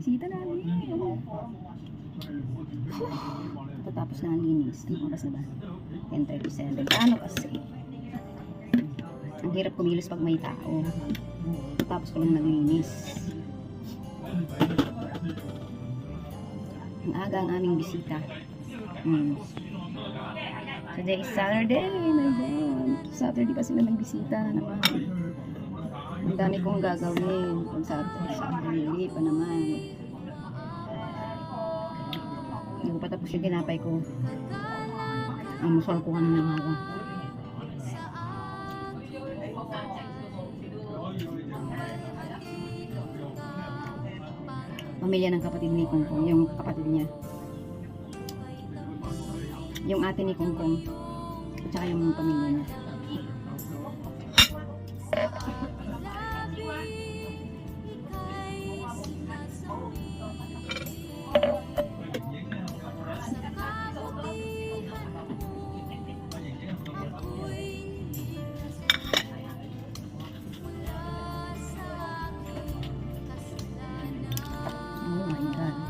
Bisita namin. Tapos na ang linis. Ang oras na ba? 10:37. Paano kasi? Ang hirap kumilos pag may tao. Tapos ko lang naglinis. Ang aga ang aming bisita. Today is Saturday. My God. Saturday pa sila nagbisita naman. Ang dami kong gagawin. Pag Saturday pa naman. Hindi ko pa tapos yung ginapay ko. Ang musal ko kami ng aga. Pamilya ng kapatid ni Kongkong, yung kapatid niya. Yung ate ni Kongkong, at saka yung pamilya niya.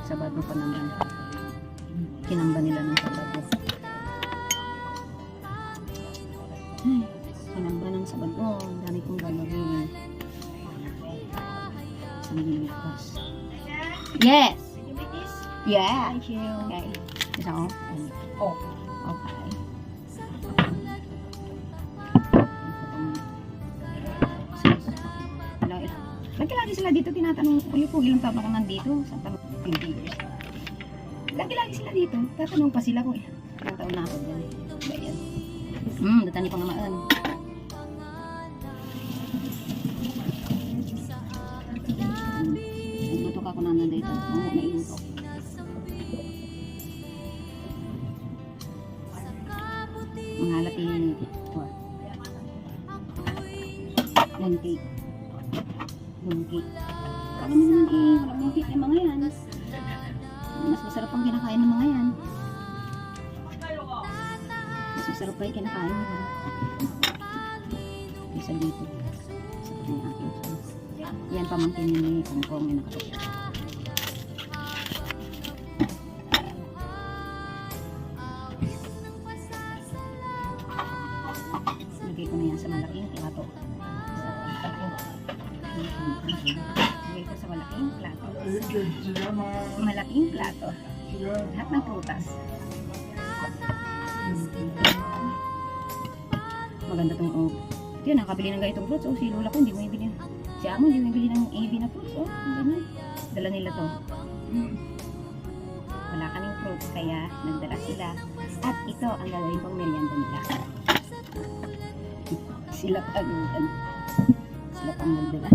Sabado pa naman. Kinamba nila ng Sabado. Ay, kinamba ng Sabado. Ang dami kong gagawin. Sanilipas. Yes! Did you make this? Yeah! Thank you. Okay. Isa ko? Oh. Okay. Lagi sila dito tinatanong, uy po, ilang taon ako nandito? Sa tanong, 20 years. Lagi sila dito. Tatanong pa sila kung ilang taon na ako dyan. Ba yan? Datani pa ngamaan. Nagluto ka ako na dito. Naiintok. Mga latin ito. Pancake. Mooncake. Kala mo naman walang mooncake yung mga yan. Mas masarap ang kinakain ng mga yan. Mas masarap pa yung kinakain nila. Isa dito. Isa pa yung aking son. Yan pamangkin ni Kongkong yung nakapagod. Lagay ko na yan sa malaking plato. Lagay ko sa malaking plato. Malaking plato. Lahat ng prutas. Maganda tong ito yun, nakabili ng ganitong fruits. Si Lola ko hindi mo ibili. Si Amo hindi mo ibili ng AB na fruits. Ganun. Dala nila to. Wala kaming fruits kaya nagdala sila. At ito ang gagawin pang merienda nila. Sila pang nagdala.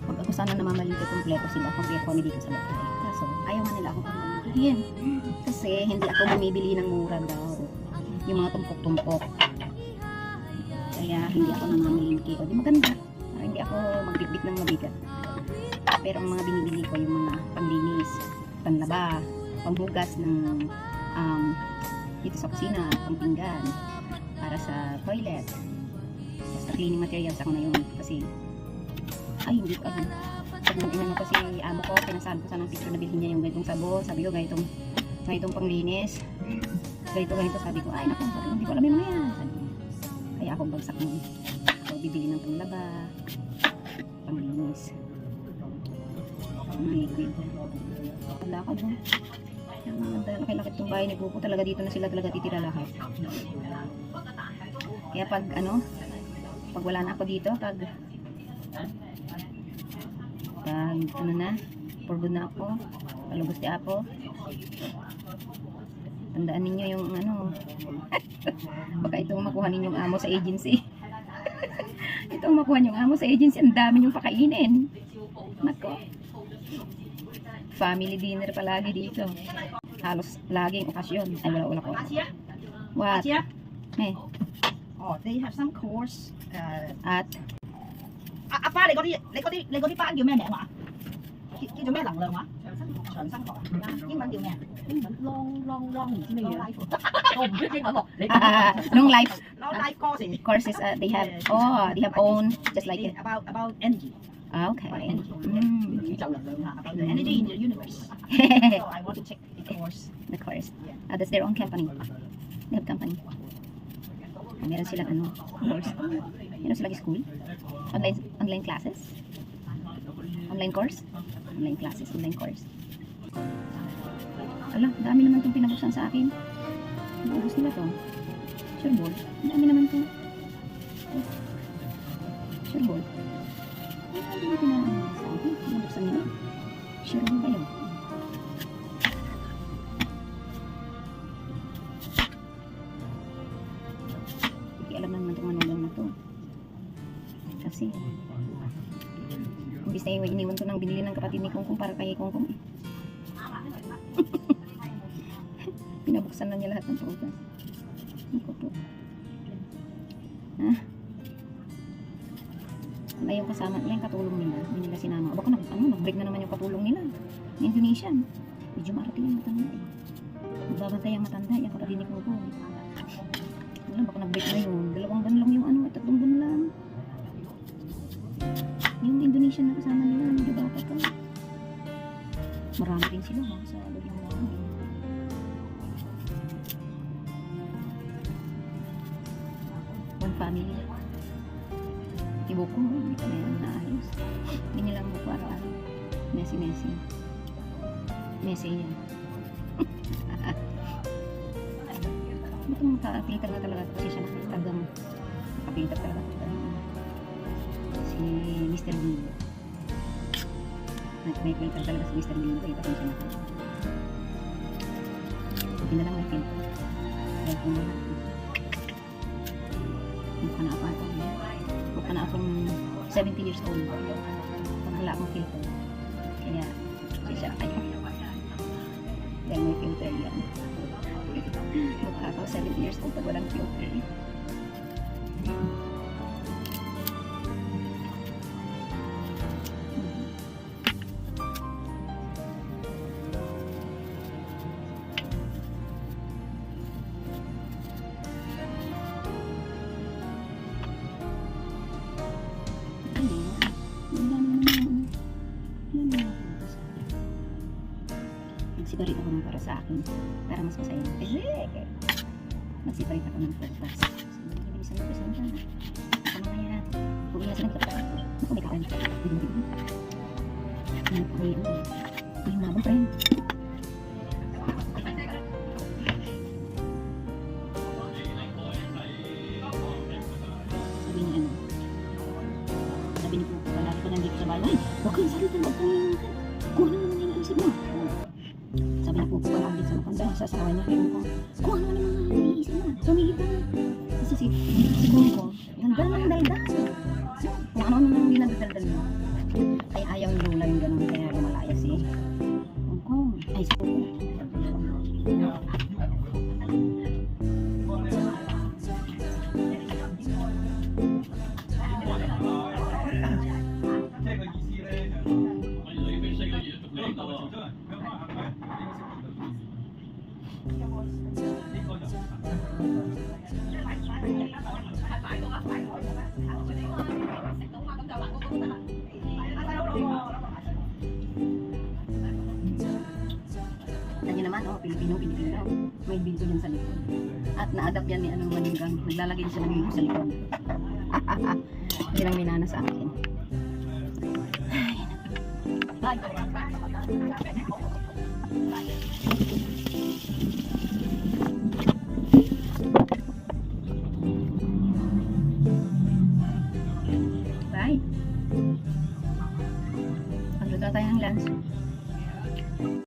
Pag ako sana namamalingkit kompleto sila, kompleto kami dito sa bahay. Kaso, ayaw nga nila ako pamamalingkitin. Kasi hindi ako bumibili ng mura daw. Yung mga tumpok-tumpok. Kaya hindi ako namamalingki. O di maganda. Para hindi ako magbitbit ng mabigat. Pero ang mga binibili ko, yung mga panglinis, panlaba, panghugas ng dito sa kusina, pangpinggan, para sa toilet. Basta cleaning materials ako na yun. Kasi, ay hindi ko alam. Pag inano ko si amo ko, pinasabi ko sa ng picture na bilhin niya yung ganitong sabon. Sabi ko, ganitong panglinis. Ganito, sabi ko, ay naku, hindi ko alam yung mga yan. Sabi ko, kaya ako bagsak mo. So, bibili ng panglaba, panglinis. Ang liquid. Wala ka doon. Laki-laki itong bahay ni Pupo. Talaga dito na sila talaga titira lahat. Kaya pag wala na ako dito, pag ano na, for good na ako, palubos di ako, tandaan ninyo yung baka itong makuha ninyong amo sa agency. Itong makuha ninyong amo sa agency, ang dami ninyong pakainin. Nako. Family dinner palagi dito. Halos laging okasyon. Ay, wala ko. What? Eh. Oh, they have some course. At? 阿爸，你嗰啲巴叫咩名話？叫做咩能量話？上生學英文叫咩啊？英文 long 唔知乜 Long 嘢， life 我唔識英文喎。你 Long life Long life courses. courses, they have, oh, they have own, just like it. About energy. Okay. 宇宙能量 About the energy in the universe. So I want to take the course. The course. That's their own company. They have company. Meron silang ano, course. Meron silang school. Online classes. Online course. Online classes, online course. Ala, dami naman itong pinabuksan sa akin. Naubos nila to. Sure ball. Dami naman to. Sure ball. Ay, dami na pinabuksan sa akin. Pinabuksan nila. Sure ball kayo. Alam naman itong manulang na to. Kasi, imbis na iniwan ko nang binili ng kapatid ni Kongkong para kay Kongkong eh. Pinabuksan na niya lahat ng prutas. Ako po. Ha? Wala yung kasama nila, yung katulong nila. Hindi nila sinama. Baka nag-break na naman yung katulong nila. Ng Indonesian. Medyo marating yung matanda eh. Magbabantay ang matanda, yung kapatid ni Kongkong. Wala, baka nag-break na yun. 2 buwan lang yung 3 buwan lang. Yung Indonesian na kasama nila, medyo bata pa. Marami rin sila ha, sa loob ng mga one family. Ibo ko, hindi pa na yan naayos. Hindi nilang buko araw-araw. Messi. Messi yan. Itong nakapilitan na talaga kasi siya nakitagang nakapilitan talaga si Mr. Bean. May pilitan talaga si Mr. Bean kaya kasi siya nakapilitan. Hindi na lang may filter. Dahil kung lahat mukha na akong 70 years old pag wala akong filter. Kaya kasi siya kaya dahil may filter yan. Mukha ako 70 years old pag walang filter. Nagsiparit ako ng para sa akin para mas masaya. Nagsiparit ako ng purpose. Bilisan mo kasi nito. Ako mamaya. Huwag na sila nagkapata. Naku, may kaan. May mabang friend. Sabi niya ano. Sabi niya po, palagi ko nandito sa bahay. Huwag kang salita. Huwag kang kung ano naman yung naisip mo. Sabi niya po, palagi sa matanda. Sasawa niya kayo ko. Kung ano naman yung naisip mo. Tumigil ka. Kasi si Kongkong, ganda ng daldal. Kung ano naman yung dinadaldal mo. Ay ayaw yung lula yung ganun. Kaya lumalaya si Kongkong. Ay, si Kongkong. Nandiyan naman, Pilipino. May binto yan sa likod. At na-adapt yan ni anong manigang. Naglalagay siya ng binto sa likod. Yan ang minana sa akin. Ay, bye. Magluto tayo ng lunch.